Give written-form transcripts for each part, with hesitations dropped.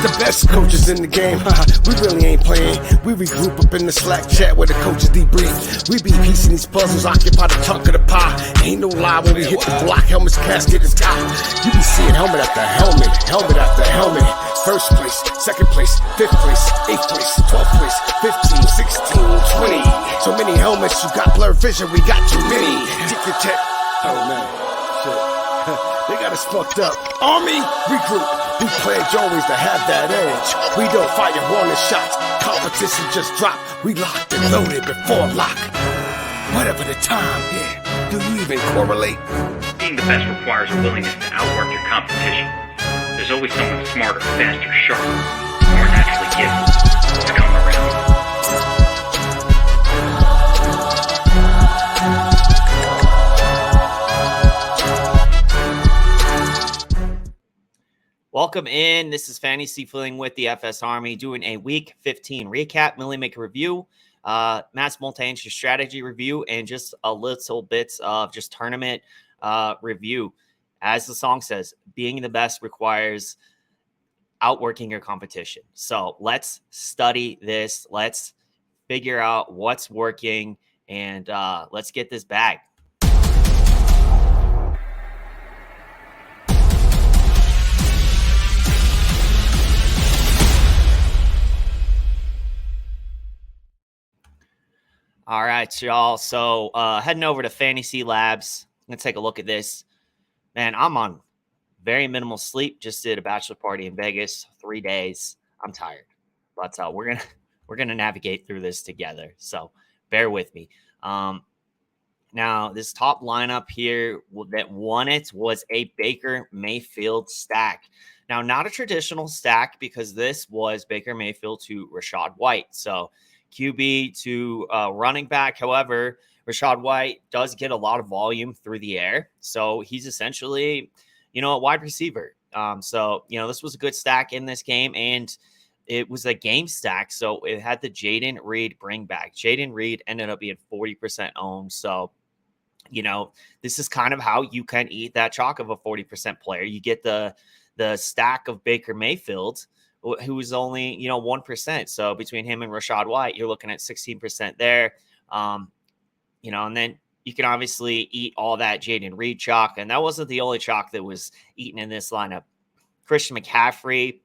The best coaches in the game, we really ain't playing. We regroup up in the Slack chat where the coaches debrief. We be piecing these puzzles, occupy the chunk of the pie. Ain't no lie when we hit the block, helmets, casket is God. You be seeing helmet after helmet, helmet after helmet. First place, second place, fifth place, eighth place, 12th place, 15, 16, 20. So many helmets, you got blurred vision, we got too many. Tick your check. Oh man, shit. They got us fucked up. Army, regroup. We pledge always to have that edge. We don't fire warning shots. Competition just dropped. We locked and loaded before lock. Whatever the time, yeah. Do you even correlate? Being the best requires a willingness to outwork your competition. There's always someone smarter, faster, sharper, more naturally gifted to come around. Welcome in. This is FantasyFling with the FS Army doing a Week 15 recap, Millie Maker review, Matt's multi-entry strategy review, and just a little bits of just tournament review. As the song says, being the best requires outworking your competition. So let's study this. Let's figure out what's working, and let's get this bag. All right, y'all. So heading over to Fantasy Labs. Let's take a look at this. Man, I'm on very minimal sleep. Just did a bachelor party in Vegas, 3 days. I'm tired, but we're gonna navigate through this together. So bear with me. Now this top lineup here that won it was a Baker Mayfield stack. Now, not a traditional stack because this was Baker Mayfield to Rachaad White. So QB to running back. However, Rachaad White does get a lot of volume through the air. So he's essentially, a wide receiver. So, this was a good stack in this game, and it was a game stack. So it had the Jaden Reed bring back. Jaden Reed ended up being 40% owned. So, this is kind of how you can eat that chalk of a 40% player. You get the stack of Baker Mayfield, who was only, 1%. So between him and Rachaad White, you're looking at 16% there. And then you can obviously eat all that Jaden Reed chalk. And that wasn't the only chalk that was eaten in this lineup. Christian McCaffrey,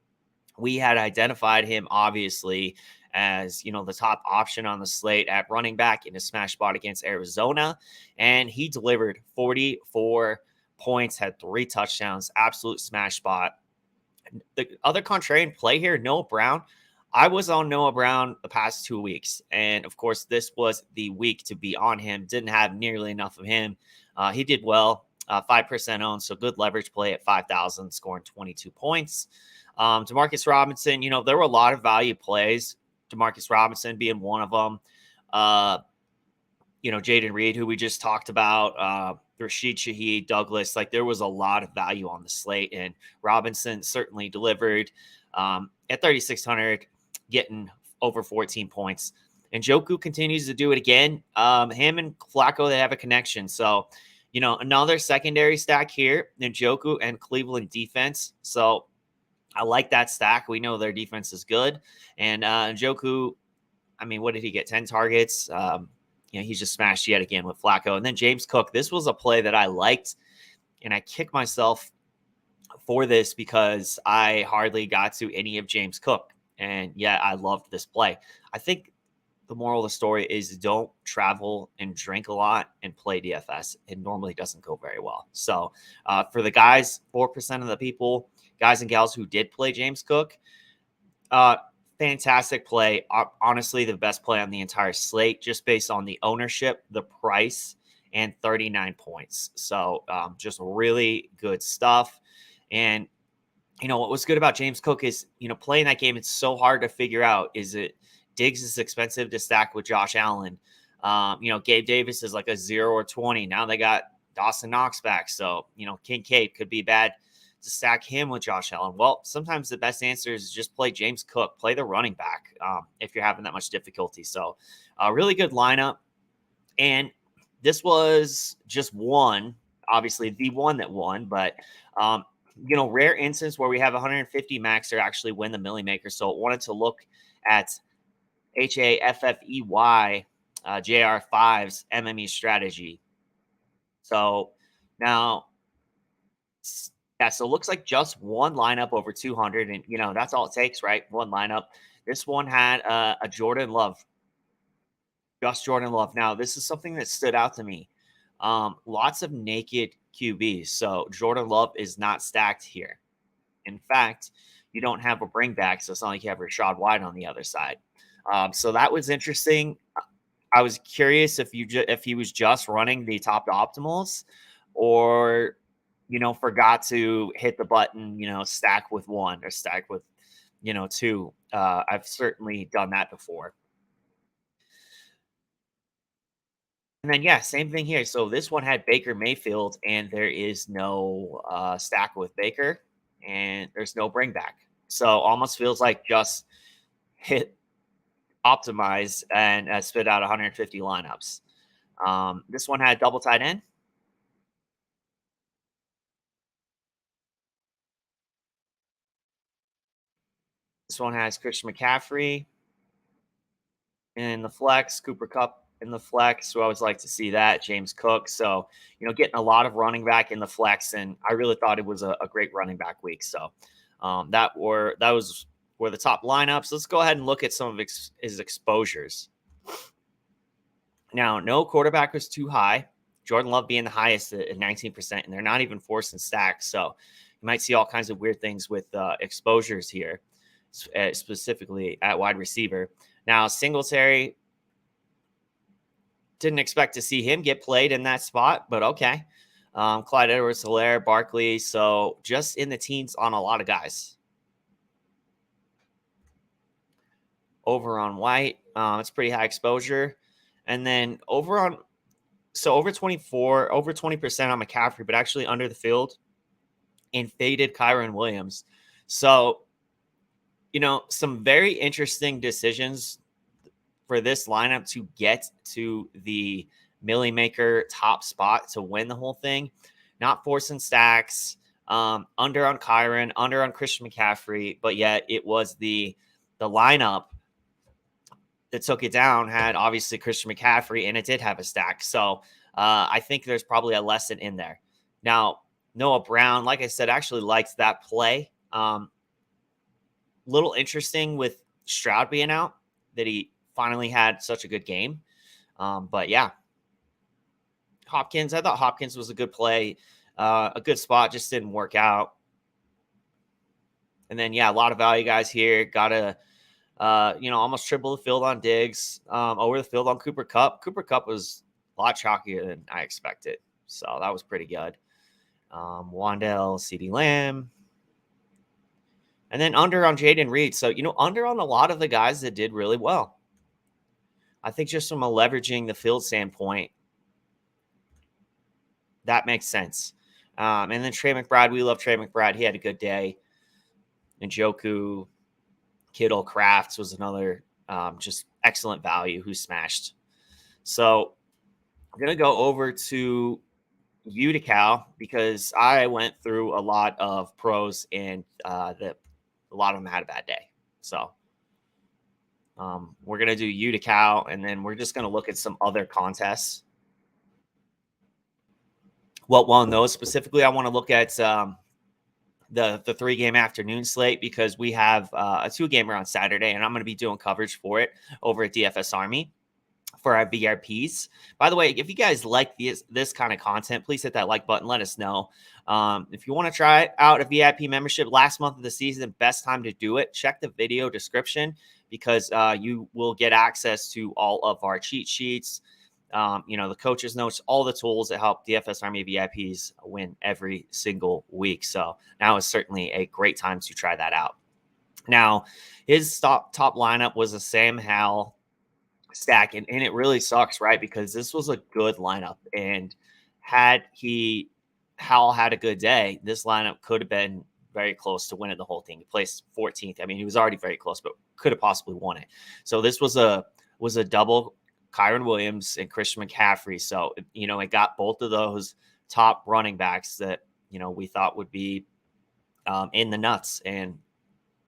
we had identified him obviously as, the top option on the slate at running back in a smash spot against Arizona. And he delivered 44 points, had 3 touchdowns, absolute smash spot. The other contrarian play here, Noah Brown. I was on Noah Brown the past 2 weeks. And of course, this was the week to be on him. Didn't have nearly enough of him. He did well, 5% owned. So good leverage play at 5,000, scoring 22 points. Demarcus Robinson, there were a lot of value plays. Demarcus Robinson being one of them. Jaden Reed, who we just talked about, Rashid Shaheed, Douglas, there was a lot of value on the slate, and Robinson certainly delivered at 3,600, getting over 14 points. And Njoku continues to do it again. Him and Flacco, they have a connection. So, another secondary stack here, Njoku and Cleveland defense. So I like that stack. We know their defense is good. And Njoku, what did he get? 10 targets. He's just smashed yet again with Flacco. And then James Cook. This was a play that I liked, and I kicked myself for this because I hardly got to any of James Cook. And yeah, I loved this play. I think the moral of the story is don't travel and drink a lot and play DFS. It normally doesn't go very well. So for the guys, 4% of the people, guys and gals who did play James Cook, fantastic play. Honestly, the best play on the entire slate, just based on the ownership, the price, and 39 points. So just really good stuff. And, what was good about James Cook is, playing that game, it's so hard to figure out. Is it Diggs is expensive to stack with Josh Allen? Gabe Davis is like a 0 or 20. Now they got Dawson Knox back. So, Kincaid could be bad to stack him with Josh Allen. Well, sometimes the best answer is just play James Cook, play the running back if you're having that much difficulty. So a really good lineup. And this was just one, obviously the one that won, but rare instance where we have 150 maxer actually win the Millie Maker. So I wanted to look at HAFFEY JR5's MME strategy. So now, yeah, so it looks like just one lineup over 200, and that's all it takes, right? One lineup. This one had a Jordan Love, just Jordan Love. Now, this is something that stood out to me. Lots of naked QBs, so Jordan Love is not stacked here. In fact, you don't have a bring back, so it's not like you have Rashad White on the other side. So that was interesting. I was curious if he was just running the top optimals, or forgot to hit the button, stack with one or stack with two. I've certainly done that before. And then yeah, same thing here. So this one had Baker Mayfield, and there is no stack with Baker, and there's no bring back. So almost feels like just hit optimize and spit out 150 lineups. This one had double tight end. This one has Christian McCaffrey in the flex, Cooper Kupp in the flex. We always like to see that. James Cook. So, getting a lot of running back in the flex, and I really thought it was a great running back week. So that was the top lineups. Let's go ahead and look at some of his exposures. Now, no quarterback was too high. Jordan Love being the highest at 19%, and they're not even forcing stacks. So you might see all kinds of weird things with exposures here, specifically at wide receiver. Now, Singletary, didn't expect to see him get played in that spot, but okay. Clyde Edwards-Helaire, Barkley. So just in the teens on a lot of guys. Over on White, it's pretty high exposure. And then over 24, over 20% on McCaffrey, but actually under the field, and faded Kyron Williams. So, some very interesting decisions for this lineup to get to the Millie Maker top spot to win the whole thing. Not forcing stacks, under on Kyron, under on Christian McCaffrey, but yet it was the lineup that took it down had obviously Christian McCaffrey, and it did have a stack. So I think there's probably a lesson in there. Now, Noah Brown, like I said, actually liked that play. Little interesting with Stroud being out that he finally had such a good game. But yeah, Hopkins, I thought Hopkins was a good play, a good spot, just didn't work out. And then, yeah, a lot of value guys here. Got to, almost triple the field on Diggs, over the field on Cooper Kupp. Cooper Kupp was a lot chalkier than I expected. So that was pretty good. Wandell, CeeDee Lamb. And then under on Jaden Reed. So, under on a lot of the guys that did really well. I think just from a leveraging the field standpoint, that makes sense. And then Trey McBride, we love Trey McBride. He had a good day. Njoku, Kittle, Crafts was another just excellent value who smashed. So I'm going to go over to Utical because I went through a lot of pros, and a lot of them had a bad day. So we're going to do Utical, and then we're just going to look at some other contests. Well, on those specifically, I want to look at the 3-game afternoon slate because we have a 2-gamer on Saturday, and I'm going to be doing coverage for it over at DFS Army for our VRPs. By the way, if you guys like this kind of content, please hit that like button. Let us know. If you want to try out a VIP membership last month of the season, best time to do it. Check the video description because you will get access to all of our cheat sheets, the coaches' notes, all the tools that help DFS Army VIPs win every single week. So now is certainly a great time to try that out. Now, his top lineup was a Sam Howell stack, and it really sucks, right? Because this was a good lineup, and had Howell had a good day, this lineup could have been very close to winning the whole thing. He placed 14th. I mean, he was already very close, but could have possibly won it. So this was a double Kyron Williams and Christian McCaffrey. So, it got both of those top running backs that, we thought would be in the nuts, and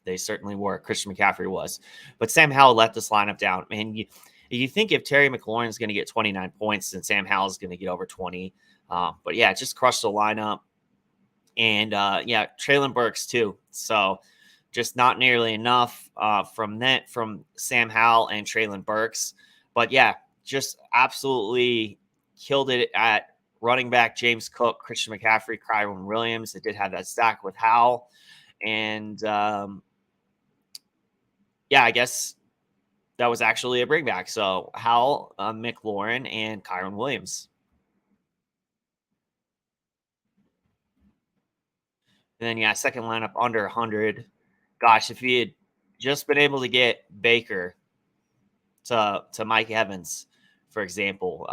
they certainly were. Christian McCaffrey was. But Sam Howell let this lineup down. And you think if Terry McLaurin is going to get 29 points, then Sam Howell is going to get over 20. But yeah, just crushed the lineup. And yeah, Traylon Burks too. So just not nearly enough from Sam Howell and Traylon Burks. But yeah, just absolutely killed it at running back. James Cook, Christian McCaffrey, Kyron Williams. It did have that stack with Howell. And yeah, I guess that was actually a bringback. So Howell, McLaurin, and Kyron Williams. And then, yeah, second lineup under 100. Gosh, if he had just been able to get Baker to Mike Evans, for example,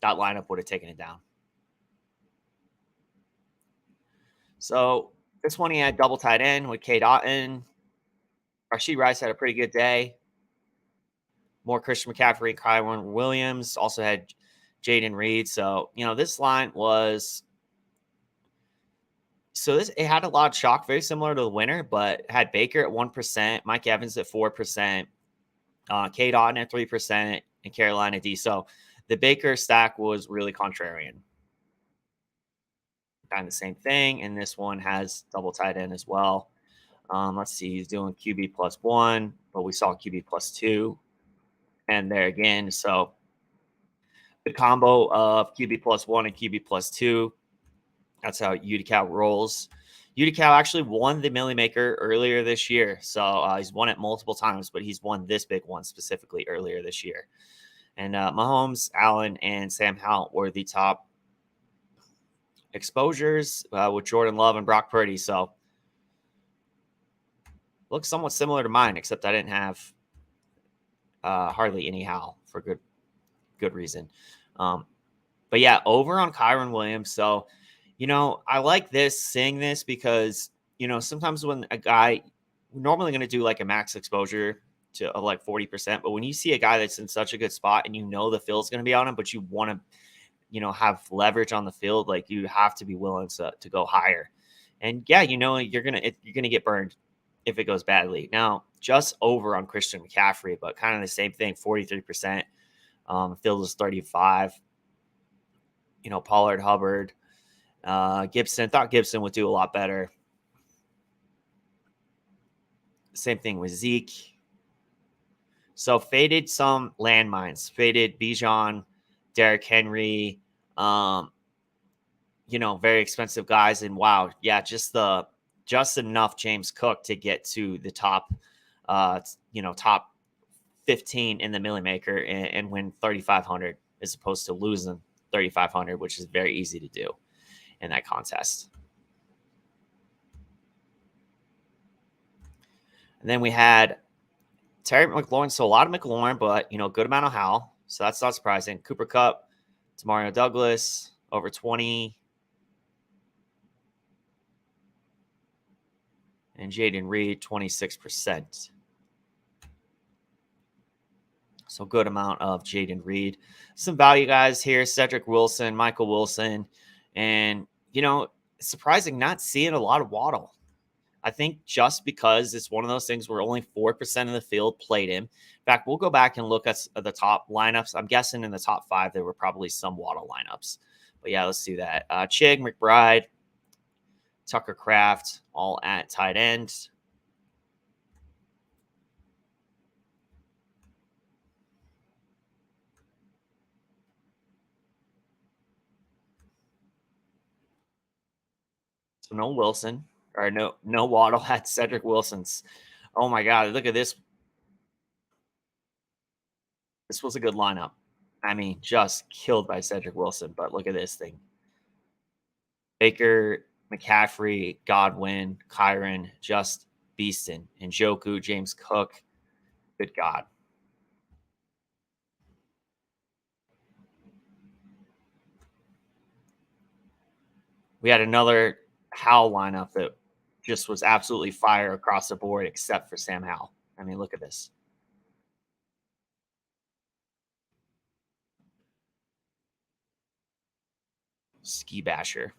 that lineup would have taken it down. So this one he had double tight end with Cade Otton. Rashid Rice had a pretty good day. More Christian McCaffrey, Kyron Williams. Also had Jaden Reed. So, this line was... So it had a lot of chalk, very similar to the winner, but had Baker at 1%, Mike Evans at 4%, Cade Otton at 3%, and Carolina D. So the Baker stack was really contrarian. Kind of the same thing, and this one has double tight end as well. Let's see, he's doing QB +1, but we saw QB +2, and there again. So the combo of QB +1 and QB +2. That's how UDCal rolls. UDCal actually won the Millie Maker earlier this year. So he's won it multiple times, but he's won this big one specifically earlier this year. And Mahomes, Allen, and Sam Howell were the top exposures with Jordan Love and Brock Purdy. So looks somewhat similar to mine, except I didn't have hardly any Howell for good reason. But yeah, over on Kyron Williams. So I like seeing this because, sometimes when a guy, we're normally going to do like a max exposure to like 40%, but when you see a guy that's in such a good spot and the field's going to be on him, but you want to, have leverage on the field, like you have to be willing to go higher. And yeah, you're going to get burned if it goes badly. Now, just over on Christian McCaffrey, but kind of the same thing, 43%. Field is 35. Pollard, Hubbard, Gibson. Thought Gibson would do a lot better. Same thing with Zeke. So faded some landmines. Faded Bijan, Derrick Henry. Very expensive guys. And wow, yeah, just enough James Cook to get to the top, top 15 in the Millie Maker and win 3,500 as opposed to losing 3,500, which is very easy to do in that contest. And then we had Terry McLaurin. So a lot of McLaurin, but good amount of Howell. So that's not surprising. Cooper Kupp, Demario Douglas, over 20. And Jaden Reed, 26%. So good amount of Jaden Reed. Some value guys here, Cedric Wilson, Michael Wilson. And, surprising not seeing a lot of Waddle. I think just because it's one of those things where only 4% of the field played him. In fact, we'll go back and look at the top lineups. I'm guessing in the top 5, there were probably some Waddle lineups. But yeah, let's do that. Chig, McBride, Tucker Kraft, all at tight end. So no Wilson, or no Waddle at Cedric Wilson's. Oh my God, look at this. This was a good lineup. I mean, just killed by Cedric Wilson, but look at this thing. Baker, McCaffrey, Godwin, Kyron, just beasting. Njoku, James Cook. Good God. We had another Howell lineup that just was absolutely fire across the board, except for Sam Howell. I mean, look at this. Ski basher.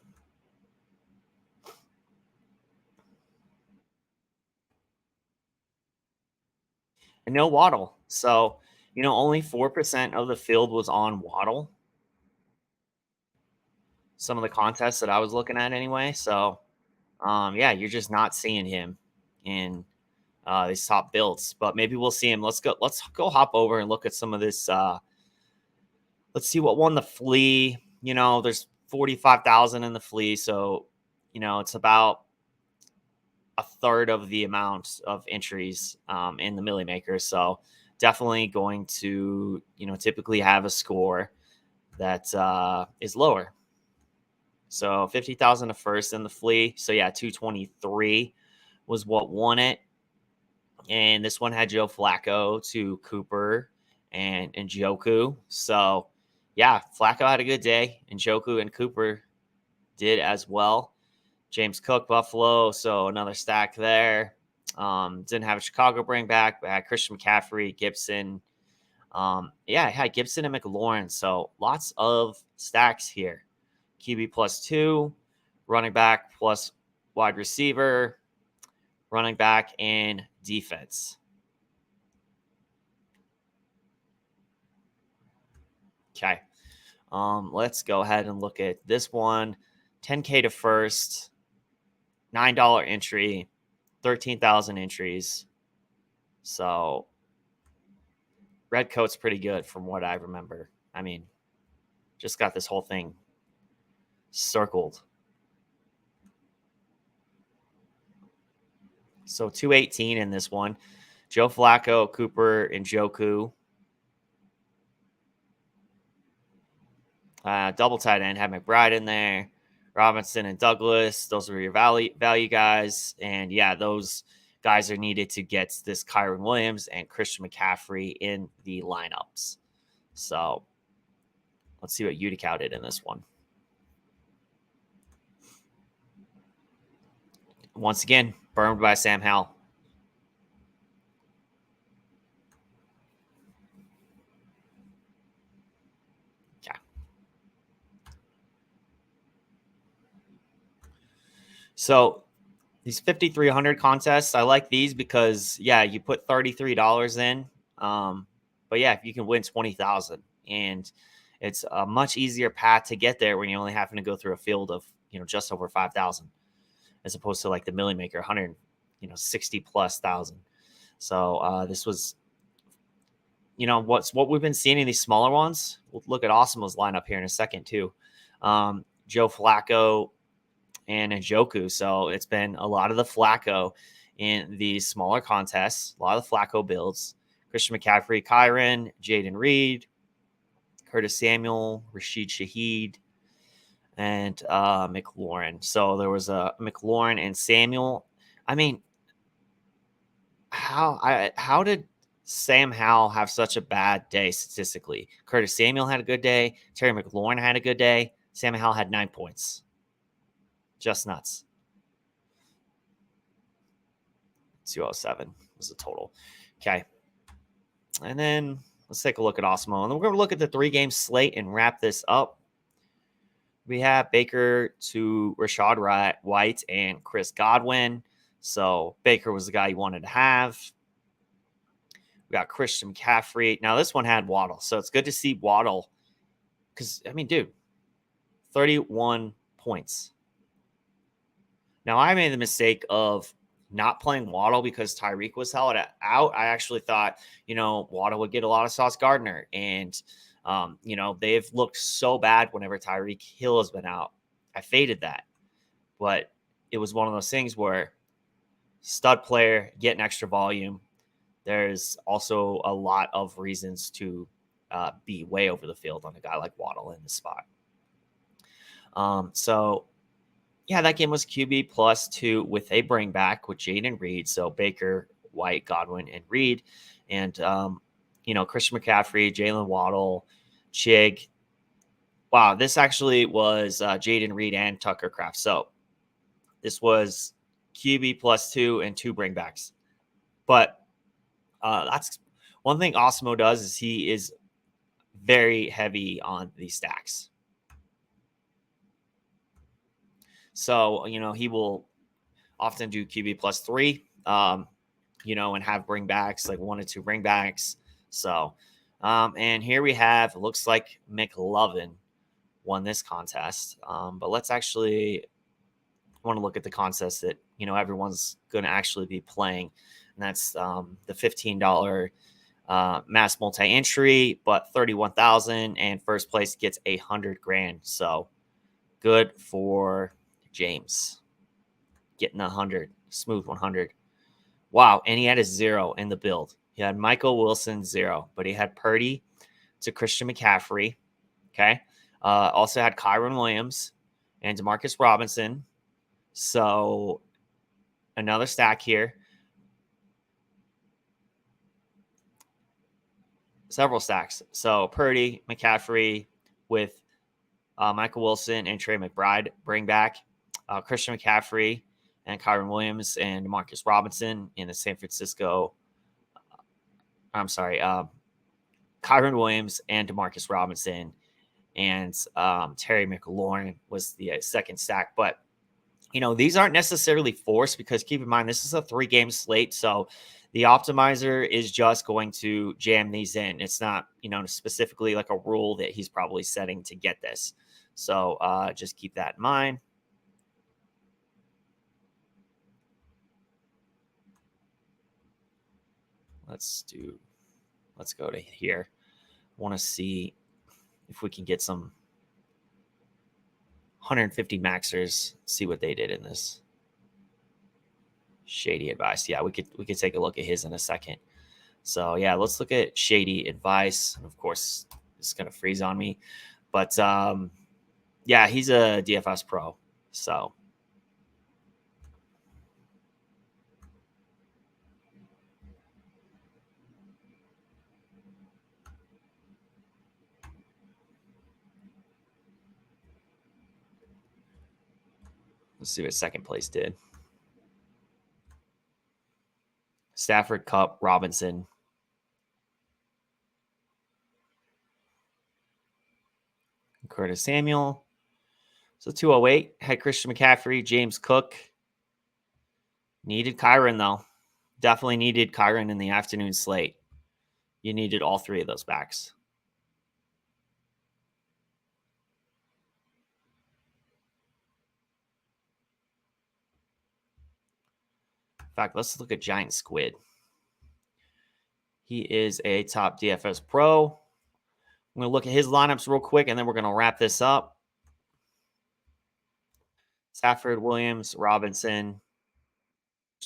and no Waddle. So, only 4% of the field was on Waddle. Some of the contests that I was looking at anyway. So, yeah, you're just not seeing him in these top builds, but maybe we'll see him. Let's go hop over and look at some of this. Let's see what won the flea. There's 45,000 in the flea. So, it's about a third of the amount of entries in the Millie Maker. So definitely going to, typically have a score that is lower. So 50,000 to first in the flea. So yeah, 223 was what won it. And this one had Joe Flacco to Cooper and Njoku. So yeah, Flacco had a good day, and Njoku and Cooper did as well. James Cook, Buffalo, so another stack there. Didn't have a Chicago bring back, but had Christian McCaffrey, Gibson. Yeah, I had Gibson and McLaurin, so lots of stacks here. QB +2, running back plus wide receiver, running back, and defense. Okay. Let's go ahead and look at this one. 10K to first, $9 entry, 13,000 entries. So red coat's pretty good from what I remember. I mean, just got this whole thing circled. So 218 in this one. Joe Flacco, Cooper, and Njoku. Double tight end, had McBride in there. Robinson and Douglas, those are your value guys. And yeah, those guys are needed to get this Kyron Williams and Christian McCaffrey in the lineups. So let's see what Utica did in this one. Once again, burned by Sam Howell. Okay. So these 5,300 contests, I like these because, yeah, you put $33 in. But yeah, if you can win 20,000, and it's a much easier path to get there when you're only having to go through a field of, just over 5,000, as opposed to like the Millie Maker, 160 plus thousand. So this was, what we've been seeing in these smaller ones. We'll look at Awesome's lineup here in a second too. Joe Flacco and Njoku. So it's been a lot of the Flacco in these smaller contests, a lot of the Flacco builds. Christian McCaffrey, Kyron, Jaden Reed, Curtis Samuel, Rashid Shaheed, and McLaurin. So there was a McLaurin and Samuel. I mean, how did Sam Howell have such a bad day statistically? Curtis Samuel had a good day. Terry McLaurin had a good day. Sam Howell had 9 points. Just nuts. 207 was the total. Okay. And then let's take a look at Osmo. And then we're going to look at the 3-game slate and wrap this up. We have Baker to Rashad White and Chris Godwin. So Baker was the guy you wanted to have. We got Christian McCaffrey. Now this one had Waddle. So it's good to see Waddle. Because, I mean, dude, 31 points. Now, I made the mistake of not playing Waddle because Tyreek was held out. I actually thought, Waddle would get a lot of Sauce Gardner. And, they've looked so bad whenever Tyreek Hill has been out. I faded that. But it was one of those things where stud player, getting extra volume. There's also a lot of reasons to be way over the field on a guy like Waddle in the spot. So, yeah, that game was QB +2 with a bring back with Jaden Reed. So Baker, White, Godwin, and Reed. And, Christian McCaffrey, Jalen Waddle, Chig. Wow, this actually was Jaden Reed and Tucker Kraft. So this was QB +2 and 2 bringbacks. But that's one thing Osmo does is he is very heavy on these stacks. So, he will often do QB +3. and have bringbacks, like 1 or 2 bringbacks. So, and here we have, looks like McLovin won this contest. But let's actually want to look at the contest that, everyone's going to actually be playing. And that's the $15 mass multi-entry, but 31,000, and first place gets $100,000. So good for James getting 100, smooth 100. Wow. And he had a 0 in the build. He had Michael Wilson 0, but he had Purdy to Christian McCaffrey. Okay. Also had Kyron Williams and Demarcus Robinson. So another stack here. Several stacks. So Purdy, McCaffrey with Michael Wilson and Trey McBride bring back Christian McCaffrey and Kyron Williams and Demarcus Robinson in the San Francisco. Kyron Williams and Demarcus Robinson and Terry McLaurin was the second stack. But, these aren't necessarily forced, because keep in mind, this is a 3-game slate. So the optimizer is just going to jam these in. It's not, specifically like a rule that he's probably setting to get this. So just keep that in mind. Let's go to here. I want to see if we can get some 150 maxers, see what they did in this. Shady advice. Yeah, we could take a look at his in a second. So yeah, let's look at shady advice. And of course, it's gonna freeze on me. But yeah, he's a DFS pro. So let's see what second place did. Stafford, Cup, Robinson. Curtis Samuel. So 208 had Christian McCaffrey, James Cook. Needed Kyron, though. Definitely needed Kyron in the afternoon slate. You needed all 3 of those backs. In fact, let's look at Giant Squid. He is a top DFS pro. I'm going to look at his lineups real quick, and then we're going to wrap this up. Stafford, Williams, Robinson,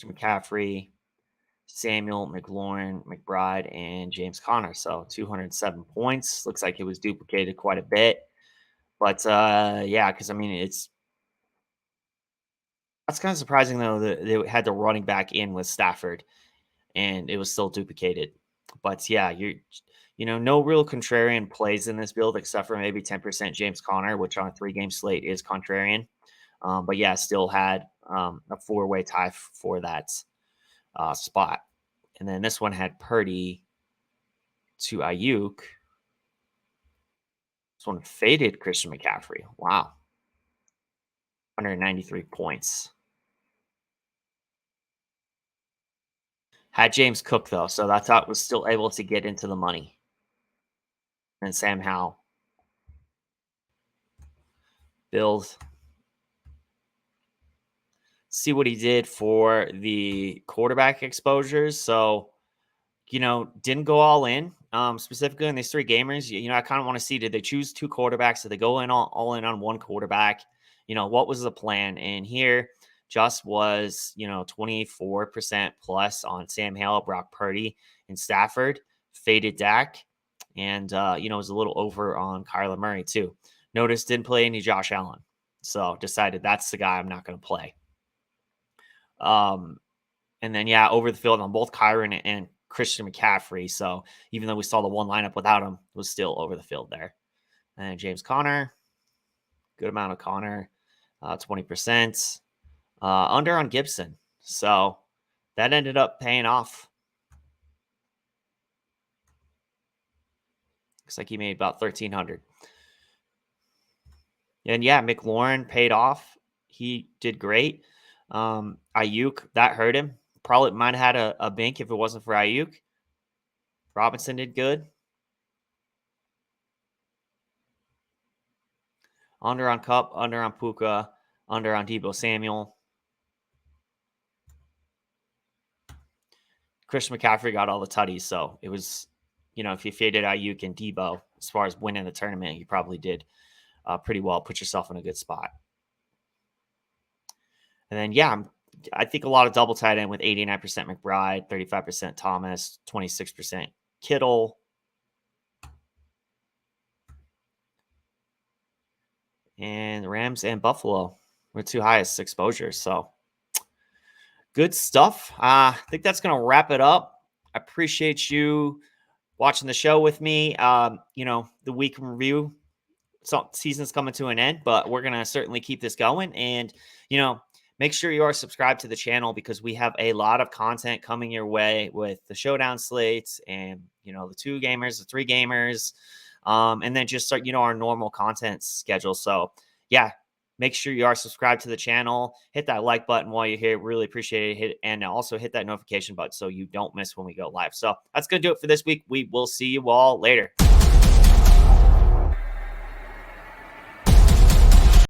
McCaffrey, Samuel, McLaurin, McBride, and James Conner. So 207 points. Looks like it was duplicated quite a bit. But yeah, because that's kind of surprising, though, that they had the running back in with Stafford and it was still duplicated. But yeah, no real contrarian plays in this build except for maybe 10% James Conner, which on a 3-game slate is contrarian. But yeah, still had a 4-way tie for that spot. And then this one had Purdy to Ayuk. This one faded Christian McCaffrey. Wow. 193 points. Had James Cook, though, so that's how it was still able to get into the money. And Sam Howell. Bills. See what he did for the quarterback exposures. So, didn't go all in. Specifically in these 3 gamers, I kind of want to see, did they choose 2 quarterbacks? Did they go in all in on 1 quarterback? What was the plan? And here just was, 24% plus on Sam Howell, Brock Purdy, and Stafford. Faded Dak. And, it was a little over on Kyler Murray too. Notice didn't play any Josh Allen. So decided that's the guy I'm not going to play. And then, yeah, over the field on both Kyron and Christian McCaffrey. So even though we saw the 1 lineup without him, it was still over the field there. And James Conner, good amount of Conner, 20%. Under on Gibson. So that ended up paying off. Looks like he made about $1,300. And yeah, McLaurin paid off. He did great. Ayuk, that hurt him. Probably might have had a bink if it wasn't for Ayuk. Robinson did good. Under on Cup, under on Puka, under on Deebo Samuel. Christian McCaffrey got all the tutties, so it was, if you faded Ayuk and Deebo, as far as winning the tournament, you probably did pretty well. Put yourself in a good spot. And then, I think a lot of double tight end with 89% McBride, 35% Thomas, 26% Kittle. And the Rams and Buffalo were two highest exposures. So good stuff. I think that's going to wrap it up. I appreciate you watching the show with me. The week in review, season's coming to an end, but we're going to certainly keep this going. And, make sure you are subscribed to the channel because we have a lot of content coming your way with the showdown slates and, the 2 gamers, the 3 gamers, and then just start, our normal content schedule. So make sure you are subscribed to the channel, hit that like button while you're here. Really appreciate it. And also hit that notification button so you don't miss when we go live. So that's going to do it for this week. We will see you all later.